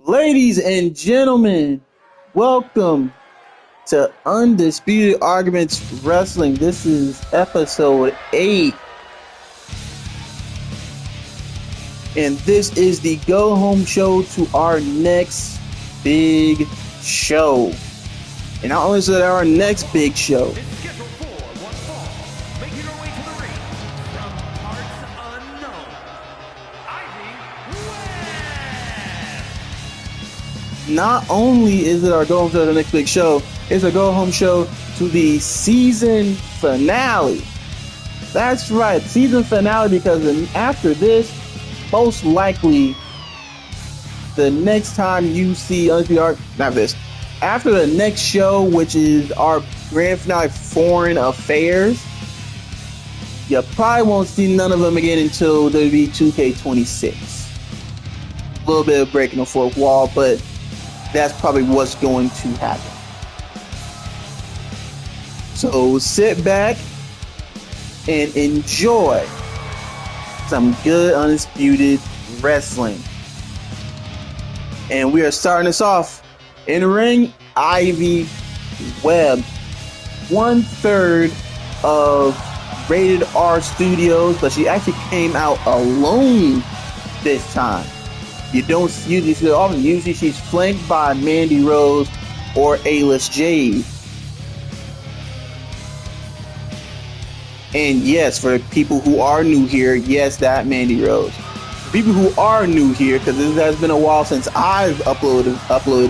Ladies and gentlemen, welcome to Undisputed Arguments Wrestling. This is episode 8. And this is the go home show to our next big show. And not only is it our next big show, not only is it our go home show to the next big show, it's a go home show to the season finale. That's right, season finale, because after this, most likely the next time you see after the next show, which is our grand finale, Foreign Affairs, you probably won't see none of them again until WWE 2K26. A little bit of breaking the fourth wall, but that's probably what's going to happen. So sit back and enjoy some good undisputed wrestling. And we are starting this off in the ring. Ivy Webb, 1/3 of Rated R Studios, but she actually came out alone this time. You don't usually see it often. Usually she's flanked by Mandy Rose or A-List Jade. And yes, for people who are new here, yes, that Mandy Rose. For people who are new here, because this has been a while since I've uploaded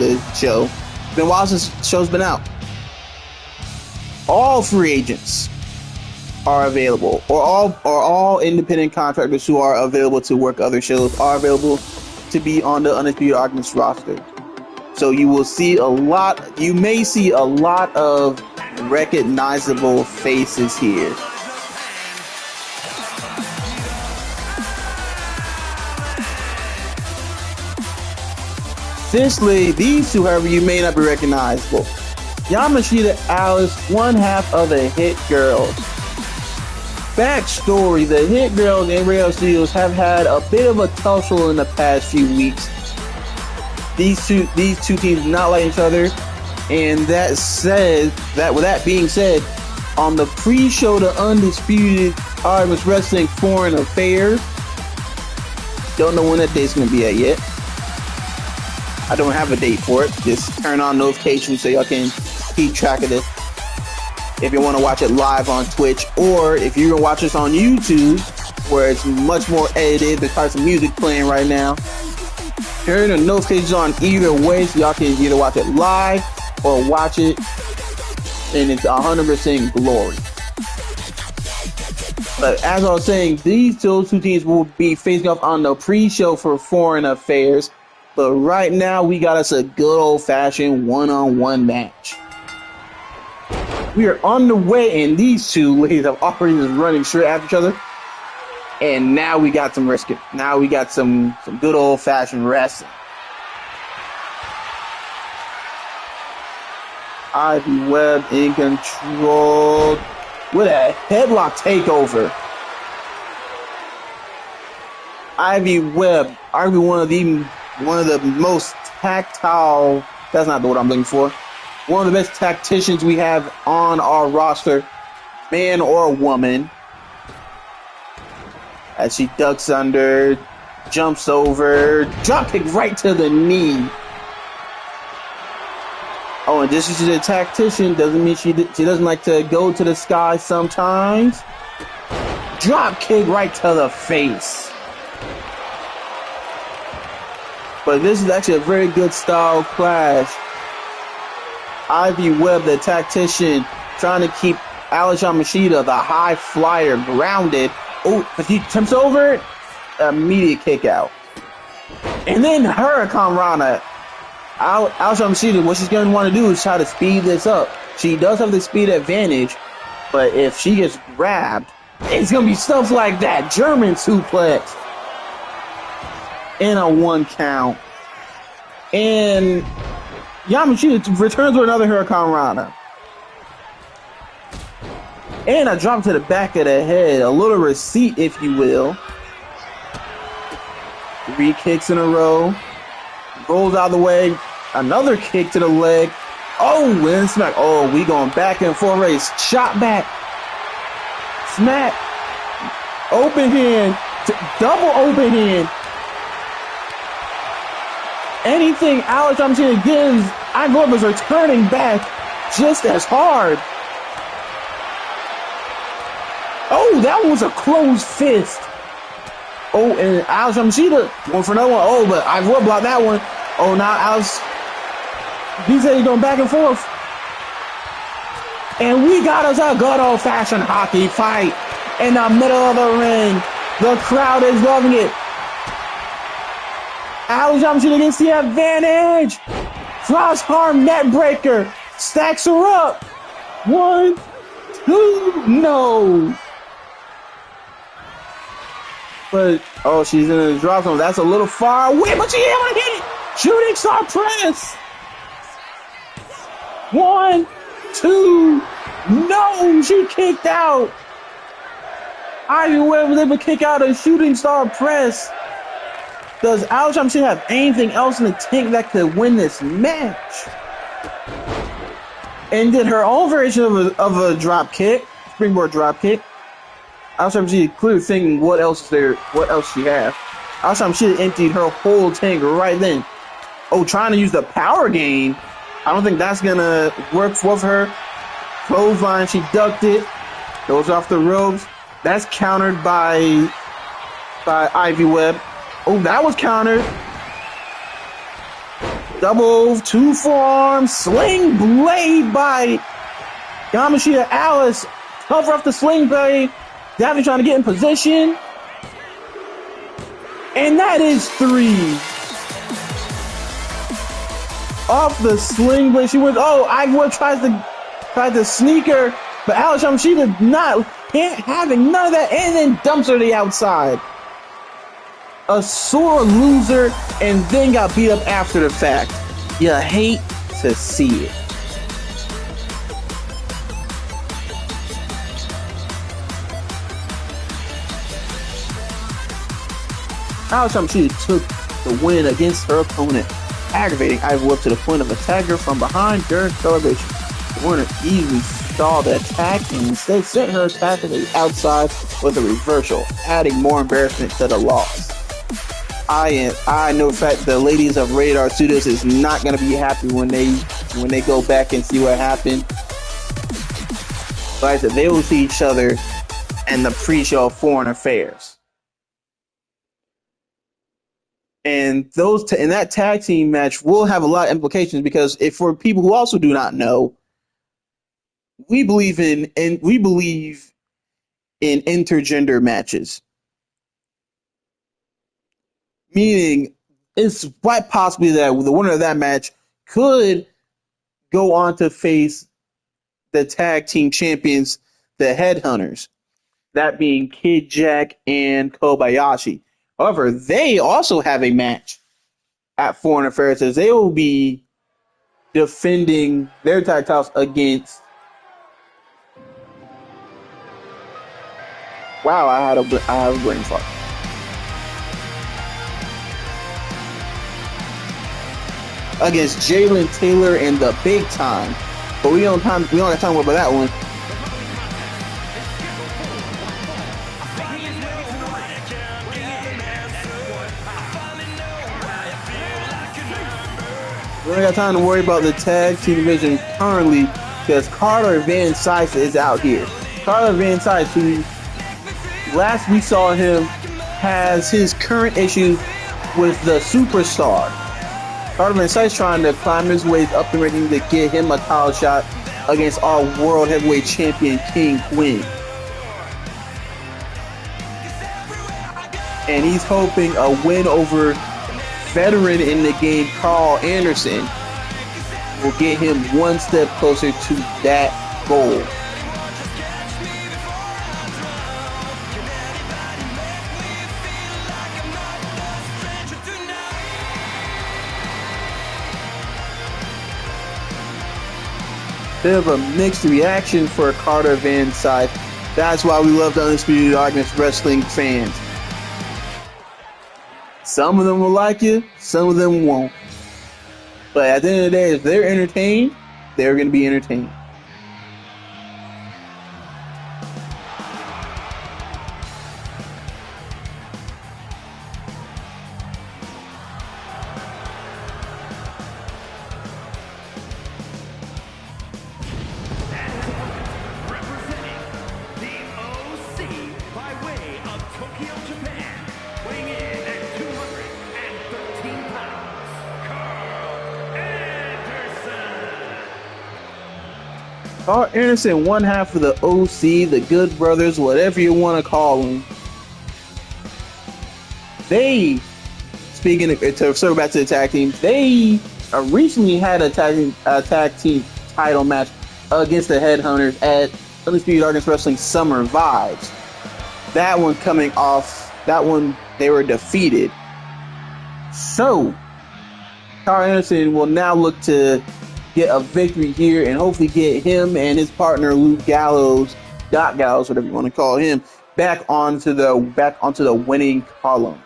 a show. It's been a while since the show's been out. All free agents are available, or all independent contractors who are available to work other shows are available to be on the Undisputed Arguments roster. So you will see you may see a lot of recognizable faces here. Essentially, these two, however, you may not be recognizable. Yamashita Alice, one half of the Hit Girls. Backstory: the Hit Girls and Radio Studios have had a bit of a tussle in the past few weeks. These two teams do not like each other, and with that being said, on the pre-show to Undisputed Arguments Wrestling Foreign Affairs, don't know when that date's gonna be at yet. I don't have a date for it. Just turn on notifications so y'all can keep track of this. If you want to watch it live on Twitch, or if you're going to watch this on YouTube, where it's much more edited, there's probably some music playing right now. Turn the notifications on either way so y'all can either watch it live or watch it in its 100% glory. But as I was saying, these two teams will be facing off on the pre-show for Foreign Affairs. But right now, we got us a good old-fashioned one-on-one match. We are on the way, and these two ladies have already been running straight after each other. And now we got some risk. Now we got some good old-fashioned wrestling. Ivy Webb in control with a headlock takeover. Ivy Webb, arguably one of the most tactile, that's not the word I'm looking for, one of the best tacticians we have on our roster, man or woman, as she ducks under, jumps over, drop kick right to the knee. Oh, and just because she's a tactician doesn't mean she doesn't like to go to the sky sometimes. Drop kick right to the face. But this is actually a very good style clash. Ivy Webb, the tactician, trying to keep Alice Yamashita, the high flyer, grounded. Oh, but he jumps over it. Immediate kick out. And then Hurricane Rana. Alice Yamashita, what she's going to want to do is try to speed this up. She does have the speed advantage, but if she gets grabbed, it's going to be stuff like that. German suplex. In a 1 count. And Yamashita returns with another Hurricane Rana. And a drop to the back of the head. A little receipt, if you will. 3 kicks in a row. rolls out of the way. Another kick to the leg. Oh, and smack. Oh, we going back and forth race. Shot back. Smack. Open hand. Double open hand. Anything Alex Amchina gives, Ivory is returning back just as hard. Oh, that was a closed fist. Oh, and Alex Amchina going for another one. Oh, but Ivory blocked that one. Oh, now Alex, he said he's going back and forth. And we got us a good old-fashioned hockey fight in the middle of the ring. The crowd is loving it. Alex Amchina gets the advantage. Cross-arm net breaker. Stacks her up. 1, 2, no. But, oh, she's in a drop zone. That's a little far away, but she able to hit it. Shooting star press. 1, 2, no, she kicked out. Ivy Webb was able to kick out a shooting star press. Does Alex Amchina have anything else in the tank that could win this match? And did her own version of a drop kick, springboard drop kick. Alex Amchina clearly thinking what else is there, what else she has. Alex Amchina emptied her whole tank right then. Oh, trying to use the power gain. I don't think that's gonna work for her. Clothesline, she ducked it. Goes off the ropes. That's countered by Ivy Webb. Oh, that was countered. Double, 2 forearms, sling blade by Yamashita Alice. Cover up the sling blade. Daphne trying to get in position. And that is 3. Off the sling blade, she went. Oh, Ivy Webb tried to sneak her, but Alex Amchina can't having none of that, and then dumps her to the outside. A sore loser, and then got beat up after the fact. You hate to see it. Alex Amchina took the win against her opponent, aggravating Ivy Webb to the point of attacking her from behind during celebration. The winner easily stalled the attack and instead sent her attack to the outside with a reversal, adding more embarrassment to the loss. I know the fact the ladies of Radar Studios is not going to be happy when they go back and see what happened. But like I said, they will see each other in the pre-show of Foreign Affairs. And in that tag team match will have a lot of implications because if for people who also do not know, we believe in intergender matches. Meaning, it's quite possibly that the winner of that match could go on to face the tag team champions, the Headhunters, that being Kid Jack and Kobayashi. However, they also have a match at Foreign Affairs as they will be defending their tag titles against. Wow, I have a brain fart. Against Jalen Taylor and the Big Time, but we don't have time about that one. We don't got time to worry about the tag team division currently because Carter Van Syce is out here. Carter Van Syce, who last we saw him, has his current issue with the Superstar. Carter Van Syce trying to climb his way up the ranking to get him a title shot against our World Heavyweight Champion King Quinn. And he's hoping a win over veteran in the game Carl Anderson will get him one step closer to that goal. Bit of a mixed reaction for Carter Van Syce. That's why we love the Undisputed Darkness wrestling fans. Some of them will like you, some of them won't. But at the end of the day, if they're entertained, they're going to be entertained. Carl Anderson, one half of the OC, the Good Brothers, whatever you want to call them. They, speaking of, to circle back to the tag teams, they recently had a tag team title match against the Headhunters at Undisputed Darkness Wrestling Summer Vibes. That one coming off, that one they were defeated. So, Carl Anderson will now look to get a victory here and hopefully get him and his partner Luke Gallows, Doc Gallows, whatever you want to call him, back onto the winning column.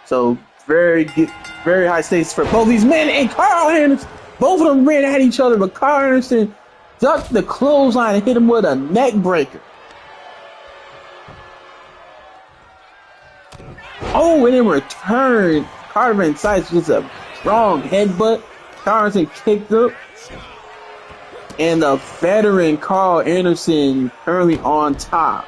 So very high stakes for both these men. And Carl Anderson, both of them ran at each other, but Carl Anderson ducked the clothesline and hit him with a neck breaker. Oh, and in return, Carter Van Sice was a strong headbutt. Carl Anderson kicked up. And the veteran Carl Anderson currently on top.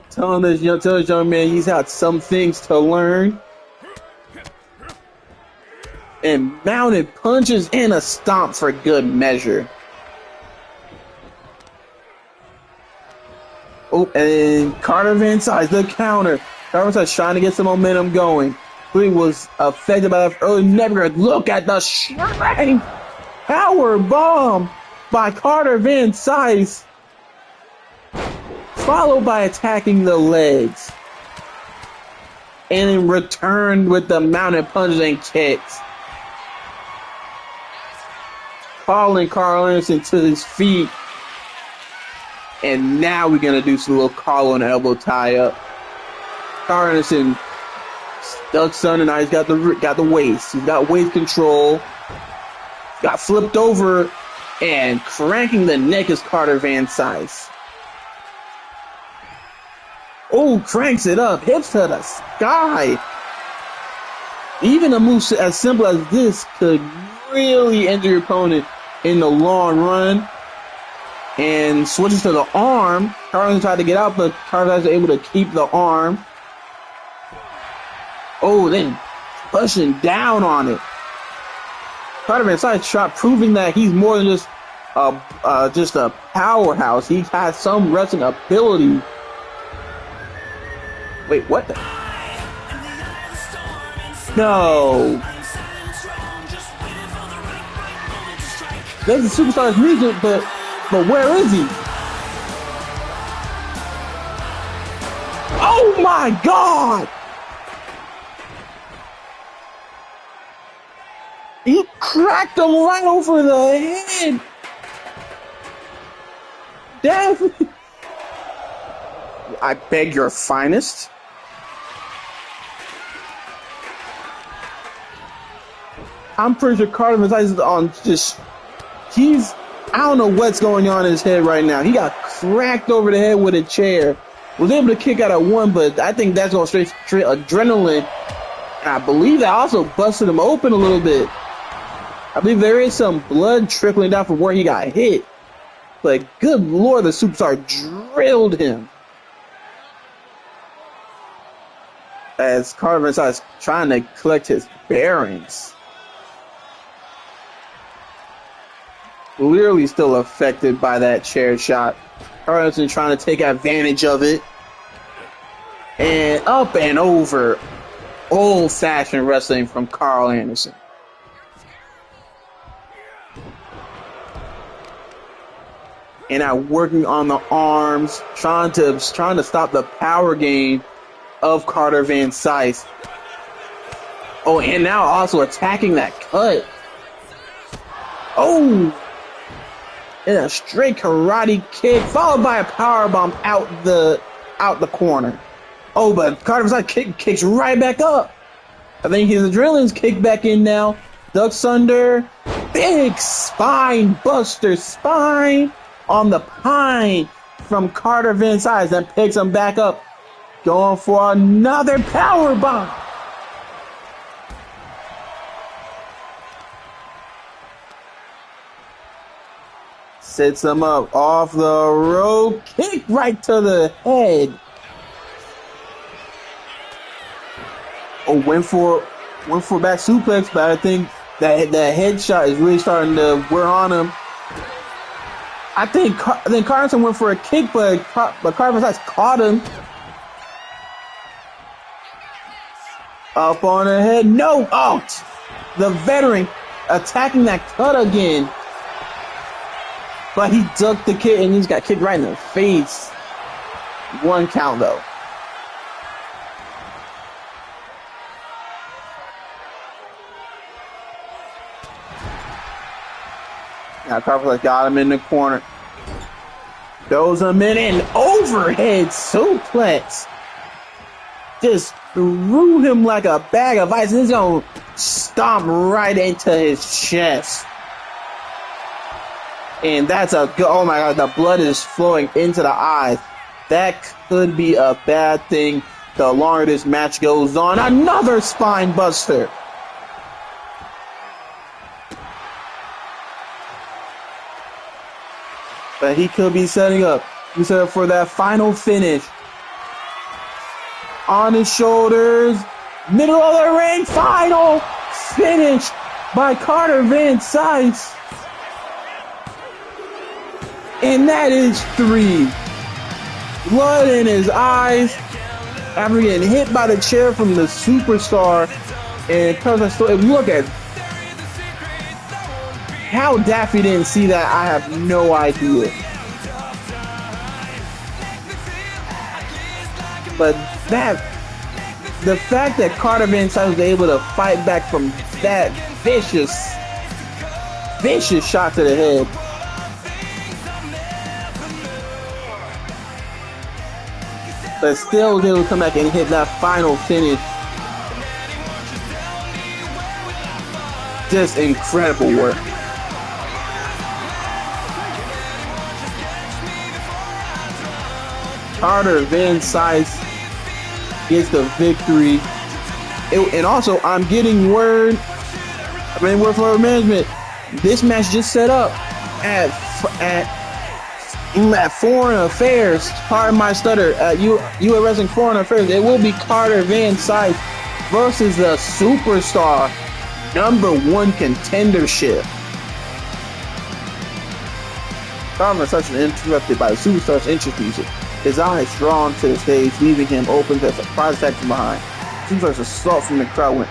Telling this young man he's had some things to learn. And mounted punches and a stomp for good measure. Oh, and Carter Van Sice, the counter. Carter Van Sice trying to get some momentum going. He was affected by that early never. Look at the shine power bomb by Carter Van Sice, followed by attacking the legs, and in return with the mounted punches and kicks, calling Carl Anderson to his feet. And now we're gonna do some little collar and elbow tie up. Carl Anderson ducks under, now he's got the waist. He's got waist control. Got flipped over and cranking the neck is Carter Van Sice. Oh, cranks it up, hips to the sky. Even a move as simple as this could really injure your opponent in the long run. And switches to the arm. Carter tried to get out, but Carter was able to keep the arm. Oh, then pushing down on it. Carter Van Sice shot, proving that he's more than just a powerhouse. He has some wrestling ability. Wait, what the? No. There's the Superstars music, but where is he? Oh my God! He cracked him right over the head. Damn. I beg your finest. I'm pretty sure Carter Van Sice is on just, I don't know what's going on in his head right now. He got cracked over the head with a chair. Was able to kick out at one, but I think that's going straight adrenaline. And I believe that also busted him open a little bit. I believe there is some blood trickling down from where he got hit. But good Lord, the Superstar drilled him. As Carter Van Sice trying to collect his bearings. Clearly still affected by that chair shot. Carl Anderson trying to take advantage of it. And up and over. Old-fashioned wrestling from Carl Anderson. And now working on the arms, trying to stop the power game of Carter Van Sice. Oh, and now also attacking that cut. Oh! And a straight karate kick, followed by a powerbomb out the corner. Oh, but Carter Van Sight kicks right back up. I think his adrenaline's kicked back in now. Ducks under. Big spine buster. Spine on the pine from Carter Van Sight. Then picks him back up. Going for another power bomb. Sets him up off the rope. Kick right to the head. Oh, went for back suplex, but I think that headshot is really starting to wear on him. I think Carlson went for a kick, but Carter Van Sight caught him. Up on the head. No, out. The veteran attacking that cut again. But he ducked the kick and he just got kicked right in the face. 1 count though. Now Carver got him in the corner. Throws him in an overhead suplex. Just threw him like a bag of ice. And he's going to stomp right into his chest. And that's a good, oh my God, the blood is flowing into the eyes. That could be a bad thing the longer this match goes on. Another spine buster. But he could be setting up. He's set up for that final finish. On his shoulders. Middle of the ring. Final finish by Carter Van Sight. And that is 3. Blood in his eyes after getting hit by the chair from the superstar. And look at how Daffy didn't see that. I have no idea. But the fact that Carter Van Sight was able to fight back from that vicious shot to the head. But still was able to come back and hit that final finish. Just incredible work. Carter Van Sight gets the victory. And also, I'm getting word for management. This match just set up at Foreign Affairs. Pardon my stutter. At UA Wrestling Foreign Affairs, it will be Carter Van Sight versus the Superstar #1 contendership. Carter Van Sight is interrupted by the Superstar's entrance music. His eyes drawn to the stage, leaving him open to a surprise attack from behind. Superstar's assault from the crowd went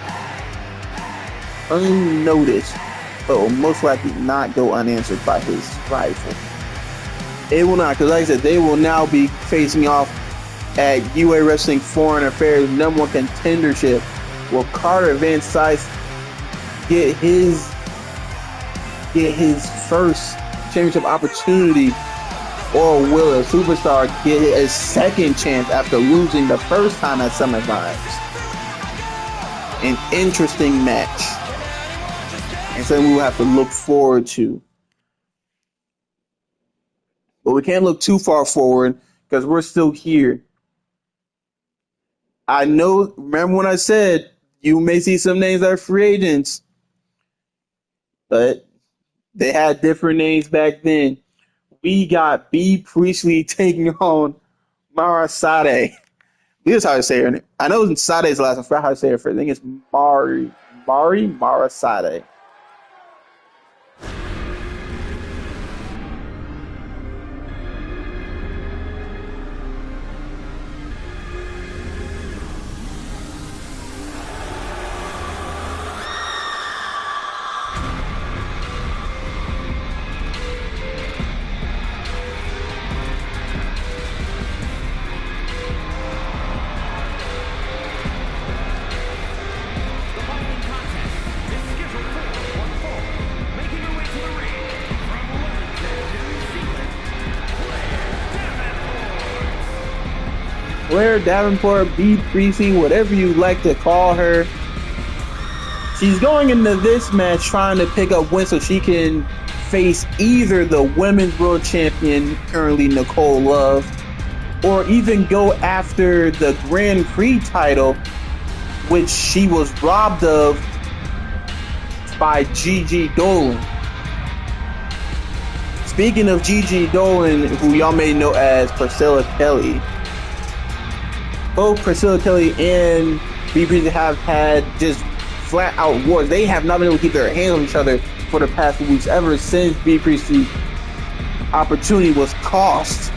unnoticed, but will most likely not go unanswered by his rival. It will not, because like I said, they will now be facing off at UA Wrestling Foreign Affairs #1 contendership. Will Carter Van Sight get his first championship opportunity, or will a Superstar get a second chance after losing the first time at SummerSlam? An interesting match, and something we will have to look forward to. But we can't look too far forward because we're still here. I know, remember when I said you may see some names that are free agents, but they had different names back then. We got B. Priestley taking on Mara Sade. This is how I say her name. I know Sade is the last one. I forgot how to say her first. I think it's Mara Sade. The following contest is scheduled for Blair Davenport, B. Priestley, whatever you like to call her. She's going into this match trying to pick up wins so she can face either the Women's World Champion, currently Nicole Love, or even go after the Grand Prix title, which she was robbed of by Gigi Dolan. Speaking of Gigi Dolan, who y'all may know as Priscilla Kelly, both Priscilla Kelly and B. Priestley have had just flat out wars. They have not been able to keep their hands on each other for the past few weeks, ever since B. Priestley's opportunity was cost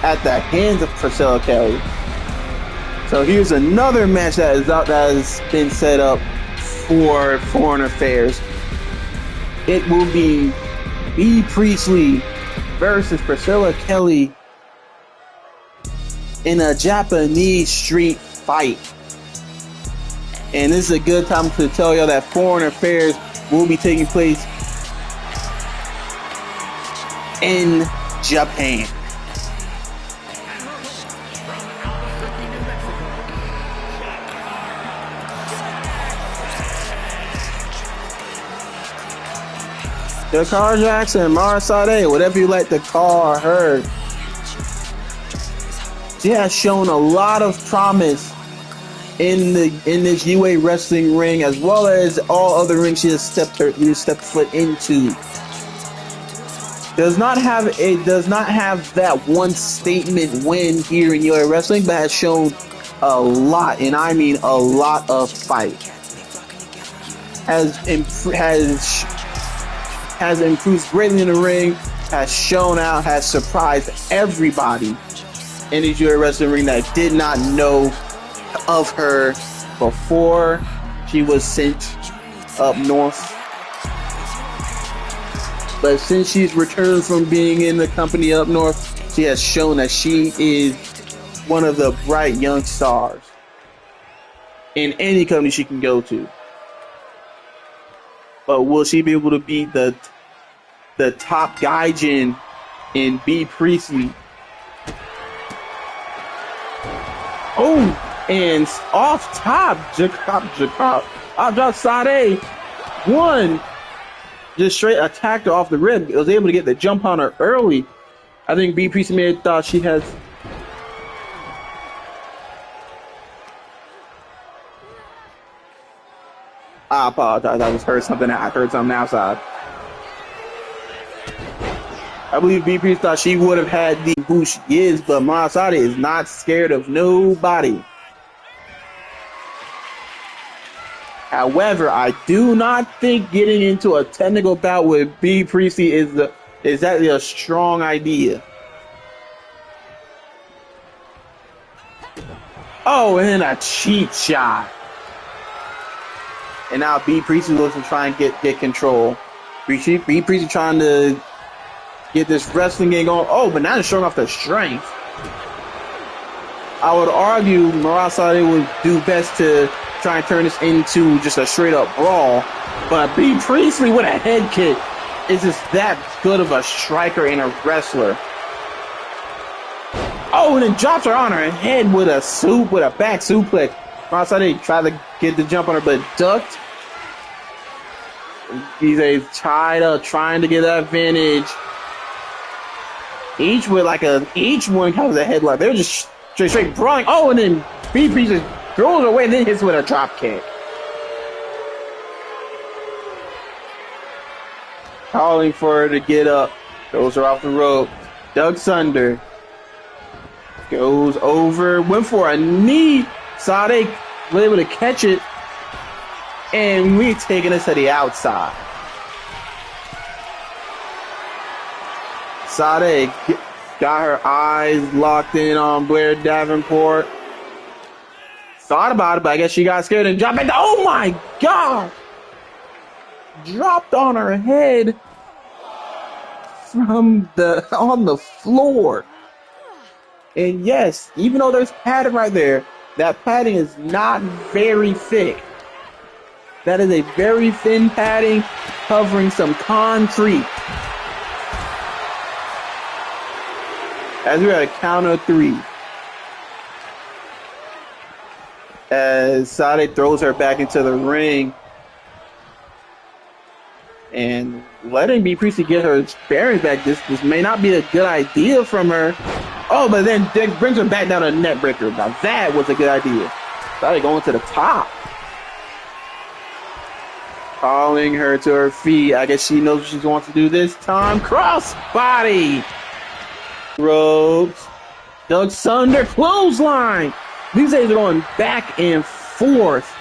at the hands of Priscilla Kelly. So here's another match that has been set up for Foreign Affairs. It will be B. Priestley versus Priscilla Kelly in a Japanese street fight. And this is a good time to tell y'all that Foreign Affairs will be taking place in Japan. Jakar Jackson, Mara Sade, whatever you like to call her. She has shown a lot of promise in this UA wrestling ring, as well as all other rings she has stepped foot into. Does not have that one statement win here in UA wrestling, but has shown a lot, and I mean a lot of fight. Has improved greatly in the ring, has shown out, has surprised everybody in the UA wrestling ring that did not know of her before she was sent up north. But since she's returned from being in the company up north, she has shown that she is one of the bright young stars in any company she can go to. But will she be able to beat the top gaijin in B. Priestley? Oh, and off top, Jakar Sade won. Just straight attacked her off the rib. Was able to get the jump on her early. I think B. Priestley may have thought she has. I apologize. I just heard something. I heard something outside. I believe B. Priestley thought she would have had the who she is, but Mara Sade is not scared of nobody. However, I do not think getting into a technical bout with B. Priestley is exactly a strong idea. Oh, and then a cheat shot. And now B. Priestley looks to try and get control. B. Priestley trying to get this wrestling game going. Oh, but now they're showing off their strength. I would argue Mara Sade would do best to try and turn this into just a straight up brawl. But B. Priestley with a head kick is just that good of a striker and a wrestler. Oh, and then drops her on her head with a back suplex. Mara Sade tried to get the jump on her, but ducked. He's tied up, trying to get that advantage. Each one has a headlock. They're just straight brawling. Oh, and then B. Priestley throws her away and then hits with a drop kick. Calling for her to get up. Throws her off the rope. Ducks under. Goes over. Went for a knee. Sade was able to catch it. And we're taking us to the outside. Sade got her eyes locked in on Blair Davenport. Thought about it, but I guess she got scared and dropped it. Oh my God! Dropped on her head on the floor. And yes, even though there's padding right there, that padding is not very thick. That is a very thin padding covering some concrete. As we're at a count of 3. as Sade throws her back into the ring and letting B Priestley get her bearings back. This may not be a good idea from her. Oh, but then Dick brings her back down to net breaker. Now that was a good idea. Sade going to the top. Calling her to her feet. I guess she knows what she wants to do this time. Cross body. Ropes. Doug Sunder clothesline. These days are going back and forth.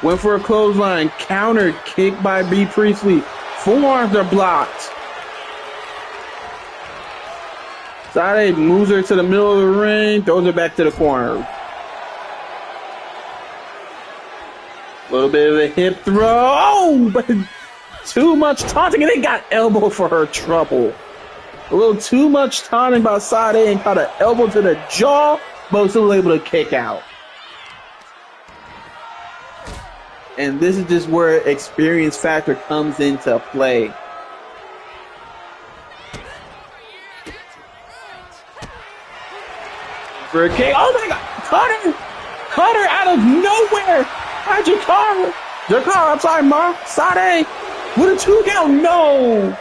Went for a clothesline. Counter kick by B Priestley. Forearms are blocked. Sade moves her to the middle of the ring. Throws her back to the corner. A little bit of a hip throw. Oh, but too much taunting. And they got elbow for her trouble. A little too much taunting by Sade and caught an elbow to the jaw, but was still able to kick out. And this is just where experience factor comes into play. For a kick. Oh my God! Caught her out of nowhere! How'd you call her? I'm sorry, Ma. Sade with a 2 count. No!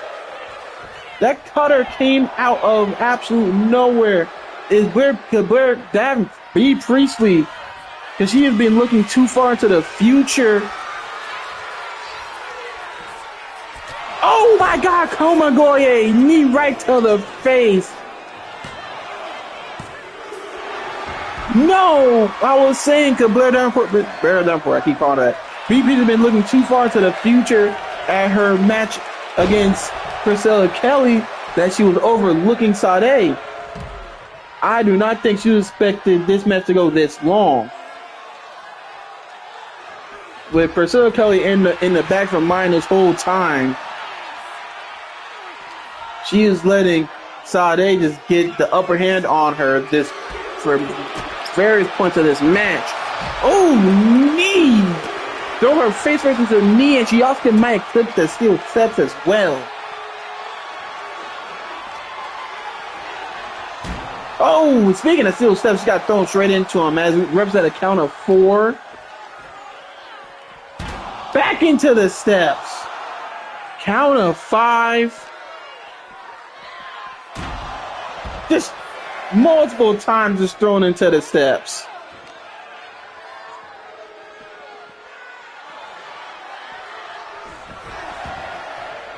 That cutter came out of absolute nowhere. Is where that B Priestley, because she has been looking too far into the future. Oh my God, Komagoye, knee right to the face. No, I was saying, Blair Davenport, I keep calling that. B Priestley has been looking too far to the future at her match against Priscilla Kelly that she was overlooking Sade. I do not think she expected this match to go this long. With Priscilla Kelly in the back of her mind this whole time, she is letting Sade just get the upper hand on her this for various points of this match. Oh, knee! Throw her face right into the knee, and she also might clip the steel steps as well. Oh, speaking of steel steps, she got thrown straight into him as we represent a count of 4. Back into the steps. Count of 5. Just multiple times just thrown into the steps.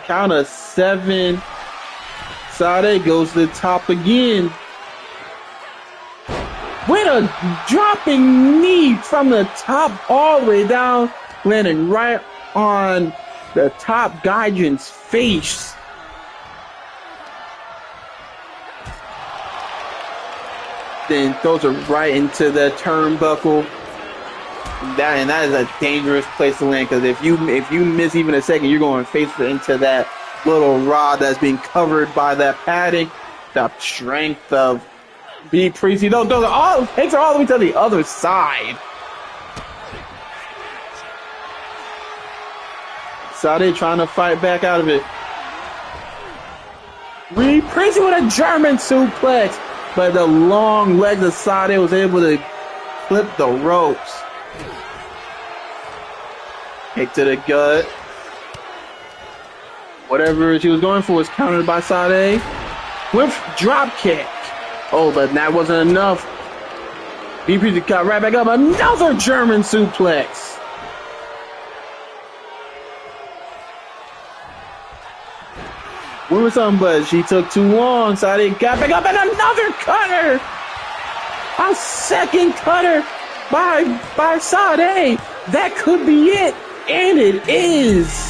Count of 7. Sade goes to the top again. With a dropping knee from the top all the way down, landing right on the top Gaijin's face. Then throws her right into the turnbuckle. That is a dangerous place to land, because if you miss even a second, you're going face into that little rod that's being covered by that padding. The strength of B Priestley takes her all the way to the other side. Sade trying to fight back out of it. B Priestley with a German suplex, but the long legs of Sade was able to clip the ropes. Kick to the gut. Whatever she was going for was countered by Sade with drop kick. Oh, but that wasn't enough. B Priestley got right back up. Another German suplex. Went with something, but she took too long. Sade got back up and another cutter. A second cutter by Sade. That could be it. And it is.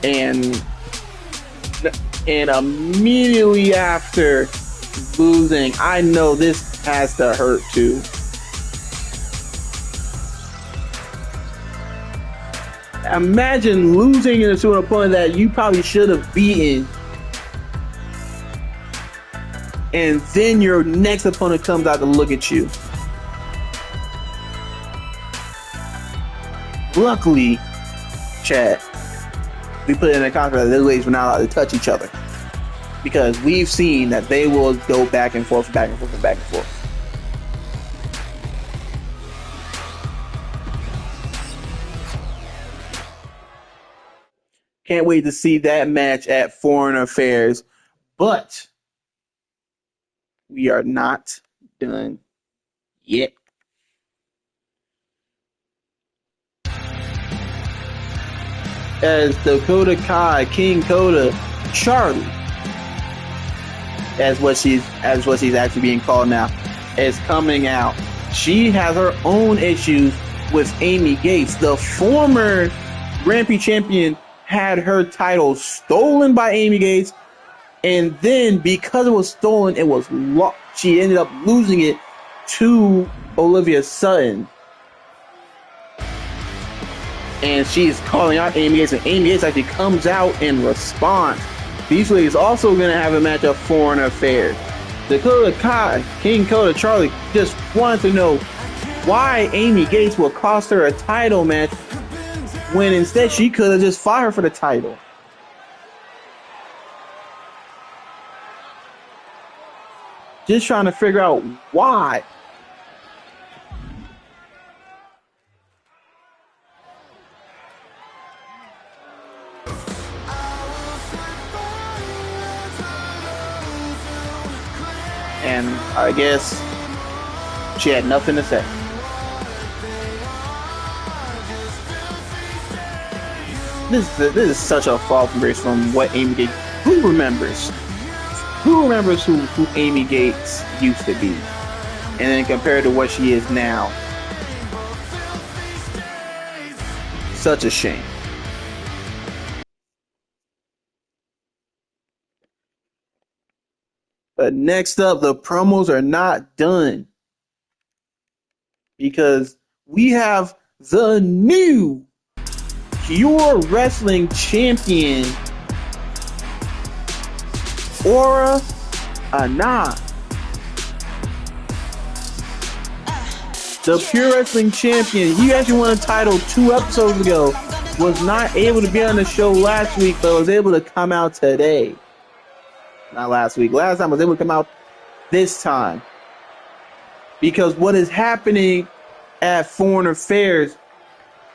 And immediately after losing, I know this has to hurt too. Imagine losing to an opponent that you probably should have beaten, and then your next opponent comes out to look at you. Luckily, chat, we put in a contract that those ladies were not allowed to touch each other. because we've seen that they will go back and forth, back and forth, and back and forth. Can't wait to see that match at Foreign Affairs, but we are not done yet. As Dakota Kai, King Coda, Charlie, as what she's actually being called now, is coming out. She has her own issues with Amy Gates. The former Grand Prix champion had her title stolen by Amy Gates, and then because it was stolen, it was she ended up losing it to Olivia Sutton. And she's calling out Amy Gates, and Amy Gates actually comes out in response. These ladies also going to have a match of Foreign Affairs. Dakota Kai, King Coda, Charlie just wanted to know why Amy Gates will cost her a title match when instead she could have just fought her for the title. Just trying to figure out why. And I guess she had nothing to say. This is such a fall from grace from what Amy Gates. Who remembers? Who remembers who Amy Gates used to be, and then compared to what she is now? Such a shame. But next up, the promos are not done because we have the new Pure Wrestling Champion, Aura Anand. The Pure Wrestling Champion, he actually won a title 2 episodes ago, was not able to be on the show last week, but was able to come out today. Not last week. Last time was able to come out this time. Because what is happening at Foreign Affairs,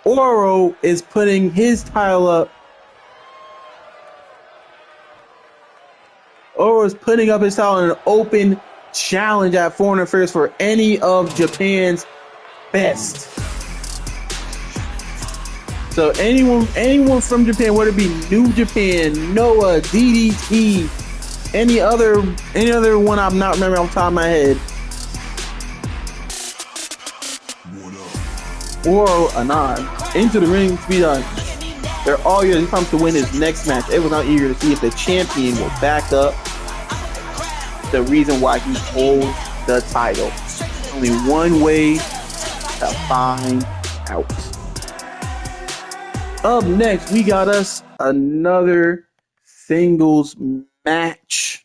Oro is putting his title up. Oro is putting up his title in an open challenge at Foreign Affairs for any of Japan's best. So anyone from Japan, whether it be New Japan, Noah, DDT, any other one I'm not remembering off the top of my head, Oro Anand into the ring to be done. They're all eager. He comes to win his next match. Everyone's not eager to see if the champion will back up the reason why he holds the title. Only one way to find out. Up next, we got us another singles match.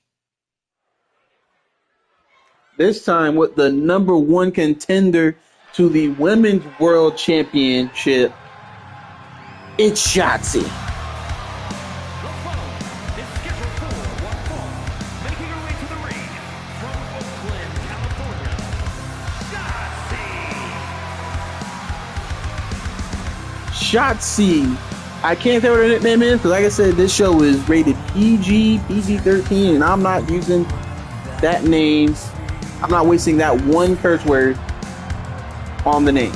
This time with the number 1 contender to the Women's World Championship. It's Shotzi. Shotzi. I can't say what her nickname is because, like I said, this show is rated PG-13, and I'm not using that name. I'm not wasting that one curse word on the name.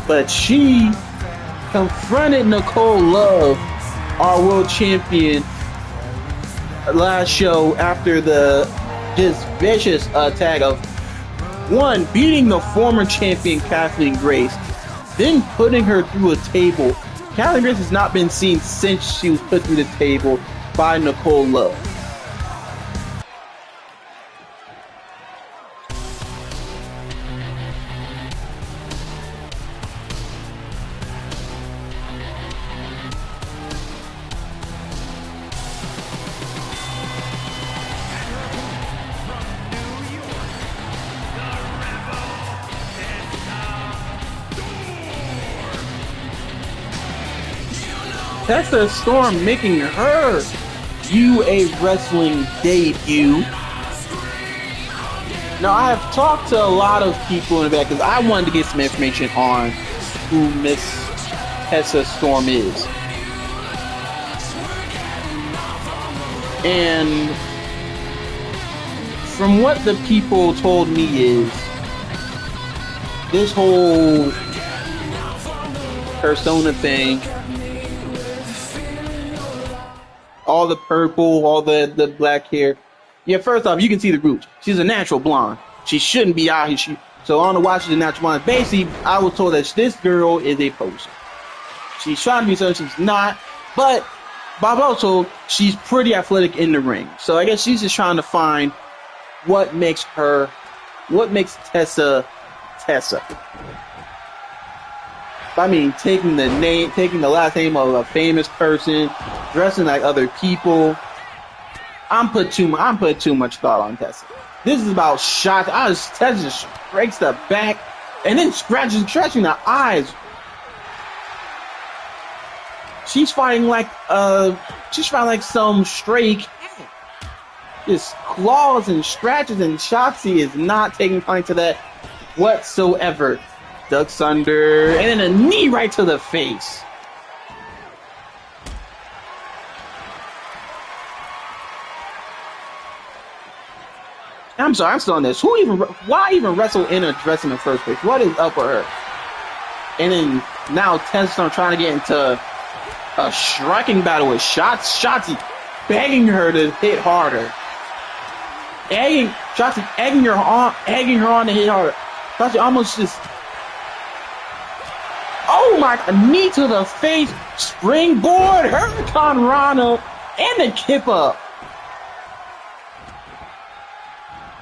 But she confronted Nicole Love, our world champion, last show after the just vicious attack of one, beating the former champion Kathleen Grace, then putting her through a table. Kathleen Grace has not been seen since she was put through the table by Nicole Love. Tessa Storm making her UA Wrestling debut. Now, I have talked to a lot of people in the back because I wanted to get some information on who Miss Tessa Storm is. And from what the people told me is this whole persona thing, all the purple, all the black hair. Yeah, first off, you can see the roots. She's a natural blonde. She shouldn't be out here. So on the watch, she's a natural blonde. Basically, I was told that this girl is a poser. She's trying to be something she's not, but Bob also, she's pretty athletic in the ring. So I guess she's just trying to find what makes Tessa Tessa. I mean, taking the last name of a famous person, dressing like other people. I'm put too much thought on Tessa. This is about shots. Tessa just breaks the back and then scratching the eyes. She's fighting like some stray cat. Just claws and scratches, and Shotzi is not taking point to that whatsoever. Ducks under, and then a knee right to the face. I'm sorry, I'm still on this. Why even wrestle in a dress in the first place? What is up with her? And then now Tessa trying to get into a striking battle with Shotzi begging her to hit harder. Shotzi egging her on to hit harder. Shotzi almost just, oh my, knee to the face, springboard, Hurricane Rana, and the kip up.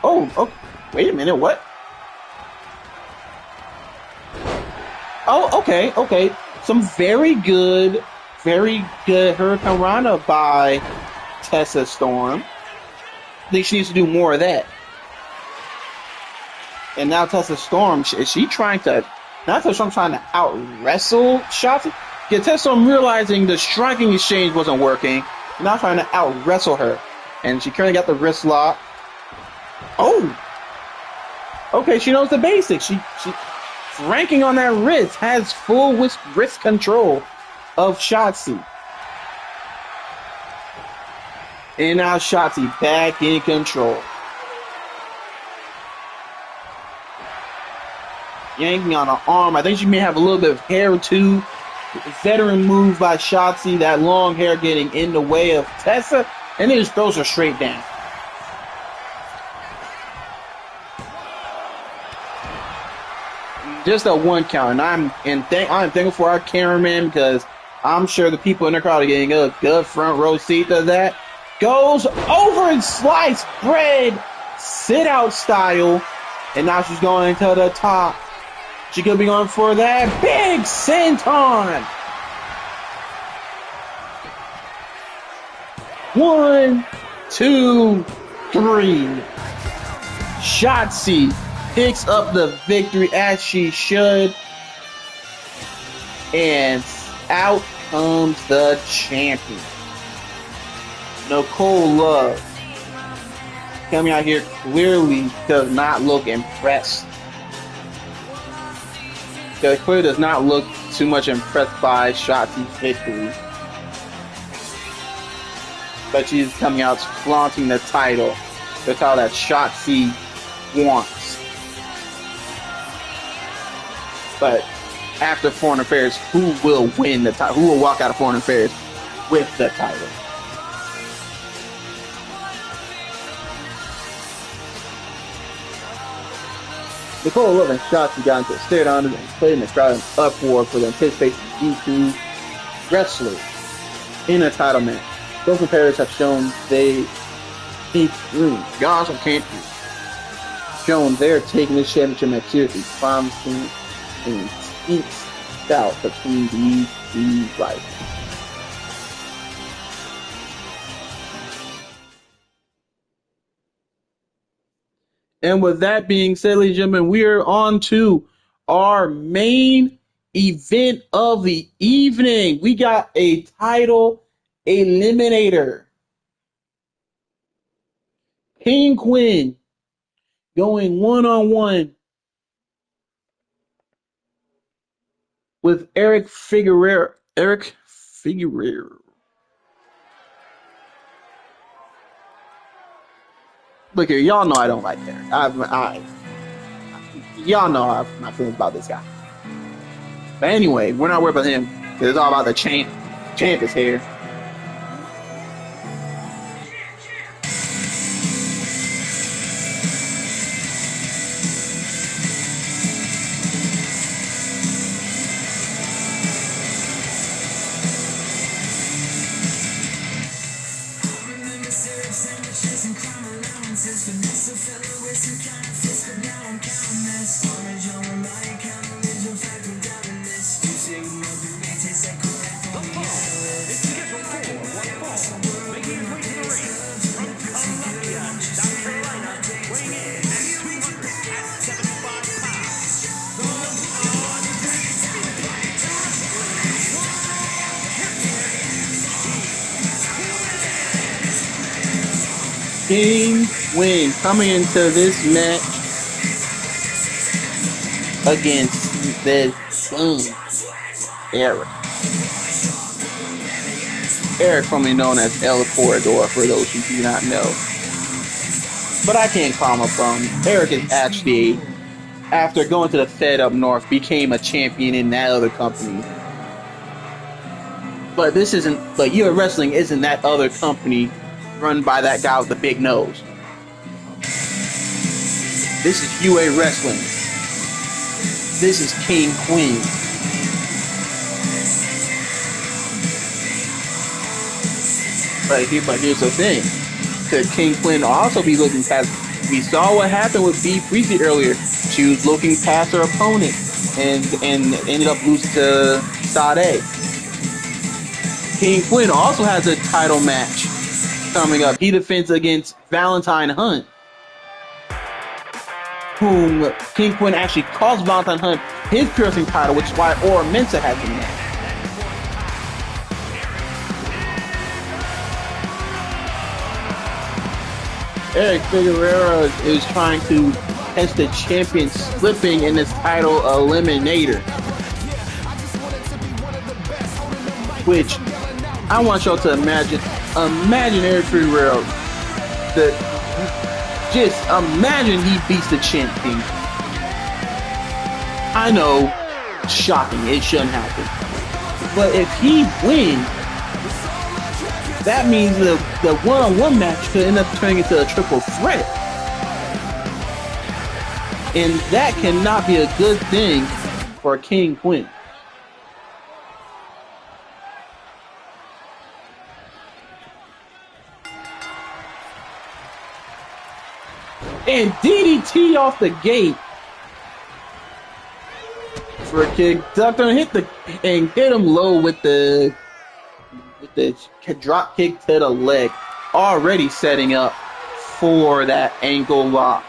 Oh, wait a minute, what? Oh, okay. Some very good Hurricane Rana by Tessa Storm. I think she needs to do more of that. And now Tessa Storm, is she trying to out-wrestle Shotzi? Yeah, Tessa Storm realizing the striking exchange wasn't working, now trying to out-wrestle her. And she currently got the wrist lock. Oh! Okay, she knows the basics. She ranking on that wrist, has full wrist control of Shotzi. And now Shotzi back in control. Yanking on her arm. I think she may have a little bit of hair too. Veteran move by Shotzi. That long hair getting in the way of Tessa. And then just throws her straight down. Just a one count. And I'm thankful for our cameraman because I'm sure the people in the crowd are getting a good front row seat to that. Goes over and sliced bread. Sit out style. And now she's going to the top. She could be going for that big senton. 1, 2, 3. Shotzi picks up the victory as she should. And out comes the champion. Nicole Love coming out here clearly does not look impressed. Clearly does not look too much impressed by Shotzi's victory. But she's coming out flaunting the title. The title that Shotzi wants. But after Foreign Affairs, who will win the title? Who will walk out of Foreign Affairs with the title? Nicole Love and Shotzi got into a stare-down and played in the crowd in uproar for the anticipation of D2 wrestlers in a title match. Both competitors have shown they're taking this championship match seriously, promising an intense bout between these two rivals. And with that being said, ladies and gentlemen, we are on to our main event of the evening. We got a title eliminator. King Quinn going one-on-one with Eric Figueroa. Look here, y'all know I don't like Eric. Y'all know my feelings about this guy. But anyway, we're not worried about him because it's all about the champ. Champ is here. King Quinn coming into this match against the King Eric. Eric, formerly known as El Corredor, for those who do not know. But I can't call him a bum. Eric is actually, after going to the Fed up north, became a champion in that other company. But this isn't, but UA Wrestling isn't that other company run by that guy with the big nose. This is UA Wrestling. This is King Quinn. But here's the thing. Could King Quinn also be looking past? We saw what happened with B Priestley earlier. She was looking past her opponent and ended up losing to Sade. King Quinn also has a title match coming up. He defends against Valentine Hunt, whom King Quinn actually cost Valentine Hunt his piercing title, which is why Ora Mensa has him now. Eric Figueroa is trying to test the champion slipping in this title eliminator, which I want y'all to imagine Eric Figueroa. Just imagine he beats the champ King. I know, shocking, it shouldn't happen. But if he wins, that means the one-on-one match could end up turning into a triple threat. And that cannot be a good thing for King Quinn. And DDT off the gate for a kick. Duck and hit him low with the drop kick to the leg, already setting up for that ankle lock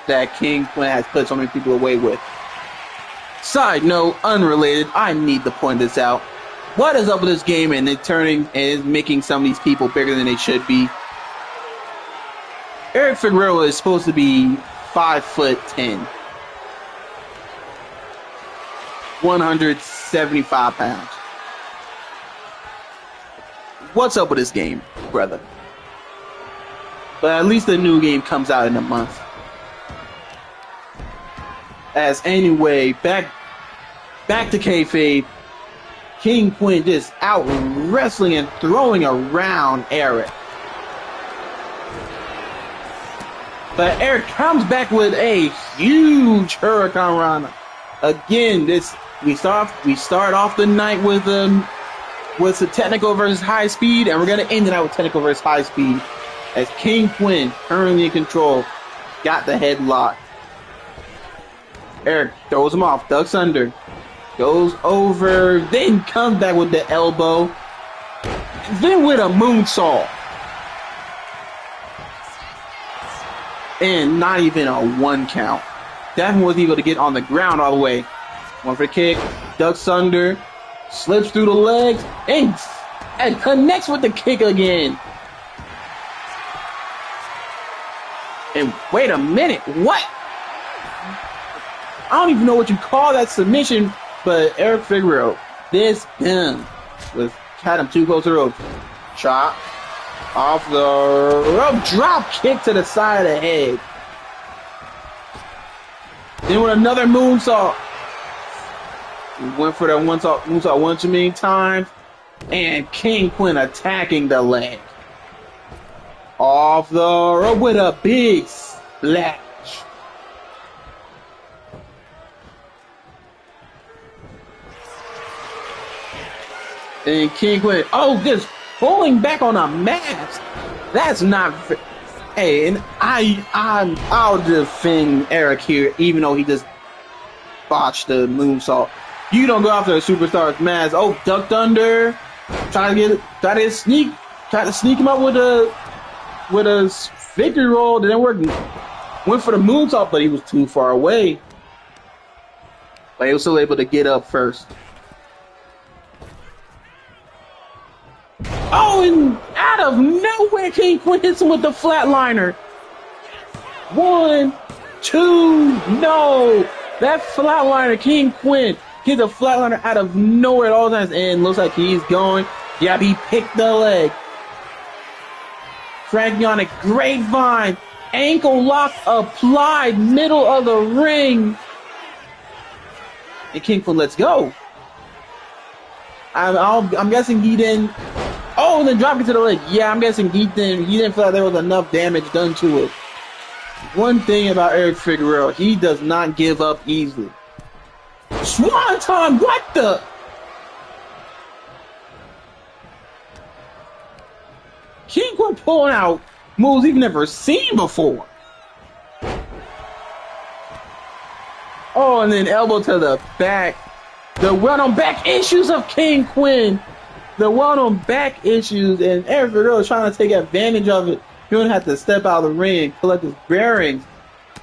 that King Quinn has put so many people away with. Side note, unrelated, I need to point this out. What is up with this game and it turning and making some of these people bigger than they should be? Eric Figueroa is supposed to be 5'10", 175 pounds. What's up with this game, brother? But at least the new game comes out in a month. As anyway, back to kayfabe. King Quinn just out wrestling and throwing around Eric. But Eric comes back with a huge Hurricane Rana. Again, we start off the night with the technical versus high speed, and we're gonna end it out with technical versus high speed. As King Quinn, currently in control, got the headlock. Eric throws him off, ducks under, goes over, then comes back with the elbow, then with a moonsault. And not even a 1 count. That one wasn't able to get on the ground all the way. One for the kick, ducks under, slips through the legs, and connects with the kick again. And wait a minute, what? I don't even know what you call that submission, but Eric Figueroa, this him had him too close to the rope. Chop off the rope, drop kick to the side of the head. Then with another moonsault. We went for that moonsault one too many times. And King Quinn attacking the leg. Off the rope with a big splash. And King Quinn, just pulling back on a mask. That's not fair. Hey, and I'll defend Eric here, even though he just botched the moonsault. You don't go after a superstar's mask. Ducked under, try to sneak him up with a victory roll. Didn't work. Went for the moonsault, but he was too far away. But he was still able to get up first. And out of nowhere, King Quinn hits him with the flatliner. 1, 2, no. That flatliner, King Quinn hits a flatliner out of nowhere at all times, and looks like he's going. Yeah, he picked the leg. Fragionic grapevine, ankle lock applied, middle of the ring. And King Quinn lets go. I'm guessing he didn't. And then drop it to the leg. Yeah, I'm guessing he didn't feel like there was enough damage done to it. One thing about Eric Figueroa, he does not give up easily. Swanton, what the? King Quinn pulling out moves he's never seen before. And then elbow to the back. The well-known back issues of King Quinn. The well-known back issues, and Eric Figueroa is trying to take advantage of it. He don't have to step out of the ring, collect his bearings,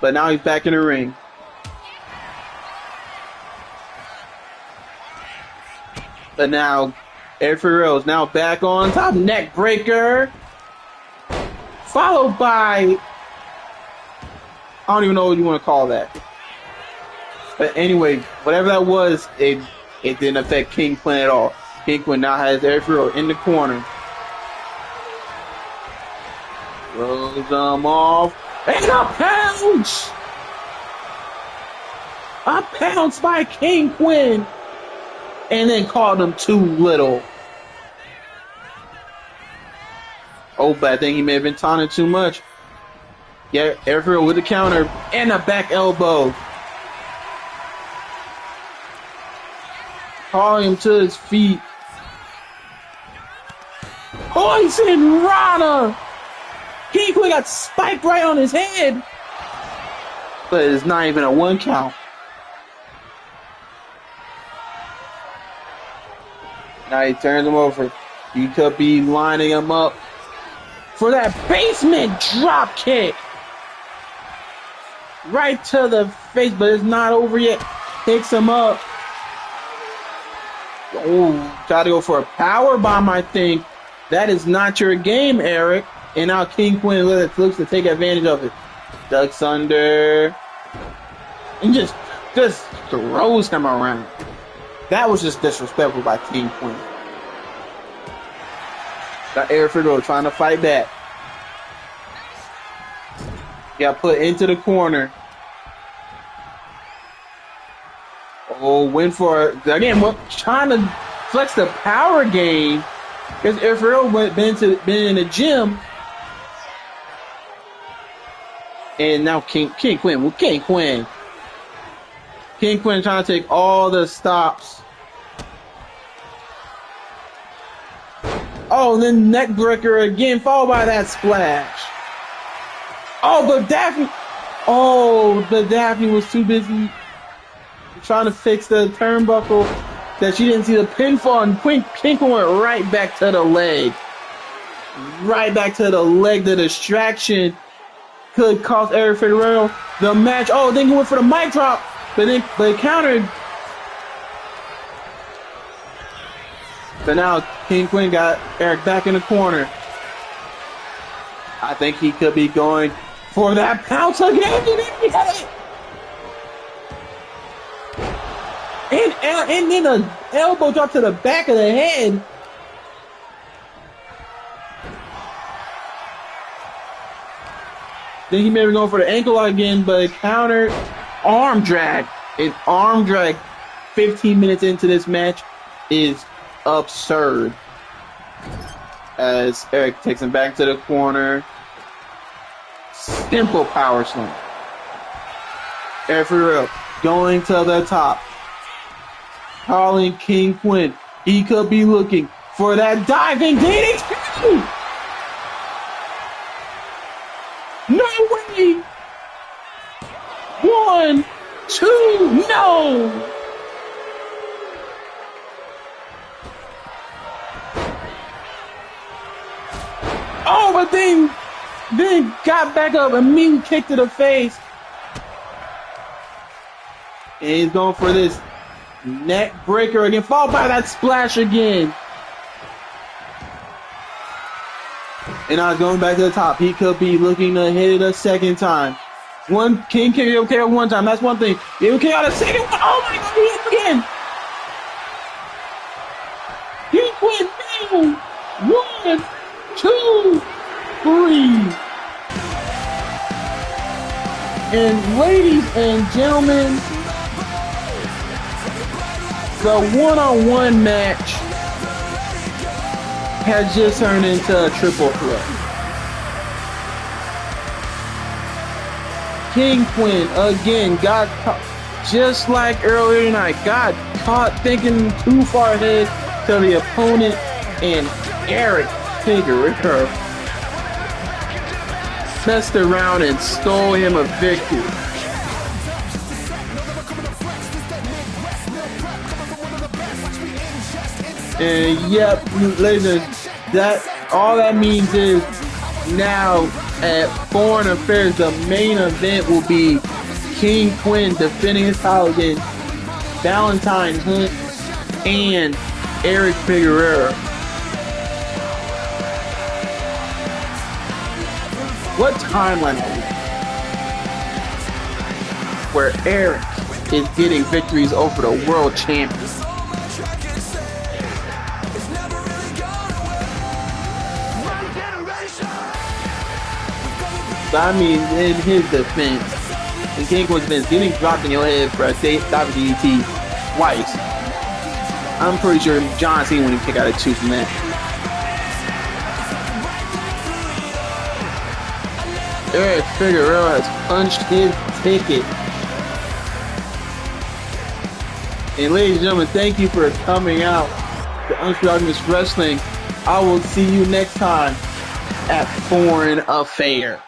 but now he's back in the ring. But now, Eric Figueroa is now back on top, neck breaker, followed by, I don't even know what you want to call that. But anyway, whatever that was, it didn't affect King Quinn at all. King Quinn now has Eric Figueroa in the corner. Throws him off. And a pounce! A pounce by King Quinn. And then called him too little. But I think he may have been taunted too much. Yeah, Eric Figueroa with the counter and a back elbow. Calling him to his feet. Poison Rana! King Quinn got spiked right on his head. But it's not even a 1 count. Now he turns him over. He could be lining him up for that basement drop kick. Right to the face, but it's not over yet. Picks him up. Try to go for a power bomb, I think. That is not your game, Eric. And now King Quinn looks to take advantage of it. Ducks under. And just throws him around. That was just disrespectful by King Quinn. Got Eric Figueroa trying to fight back. Got put into the corner. Went for it. Again, trying to flex the power game. Because Eric Figueroa been in the gym. And now King Quinn. King Quinn trying to take all the stops. And then neck breaker again, followed by that splash. But Daphne was too busy trying to fix the turnbuckle that she didn't see the pinfall, and King Quinn went right back to the leg. Right back to the leg. The distraction could cost Eric Figueroa the match. Then he went for the mic drop, but he countered. So now King Quinn got Eric back in the corner. I think he could be going for that pounce again. And then an elbow drop to the back of the head. Then he may be going for the ankle lock again, but counter arm drag. An arm drag 15 minutes into this match is absurd. As Eric takes him back to the corner. Simple power slam. Eric for real. Going to the top. Calling King Quinn. He could be looking for that diving DDT. No way. 1, 2, no. Oh, but then got back up, a mean kick to the face. And he's going for this neck breaker again, followed by that splash again. And now going back to the top. He could be looking to hit it a second time. One King kick KO one time, that's one thing. He KO on the second one. Oh my god, he hit it again. He went down. 1, 2, 3. And ladies and gentlemen, the one-on-one match has just turned into a triple threat. King Quinn again got caught, just like earlier tonight, got caught thinking too far ahead to the opponent, and Eric Figueroa messed around and stole him a victory. And yep, ladies and that all that means is now at Foreign Affairs, the main event will be King Quinn defending his title against Valentine Hunt and Eric Figueroa. What timeline are we? Where Eric is getting victories over the world champion. I mean, in his defense, in King Quinn's defense, getting dropped in your head for a diving DDT twice. I'm pretty sure John Cena wouldn't kick out a 2 from that. Eric Figueroa has punched his ticket. And ladies and gentlemen, thank you for coming out to Unspoken Wrestling. I will see you next time at Foreign Affair.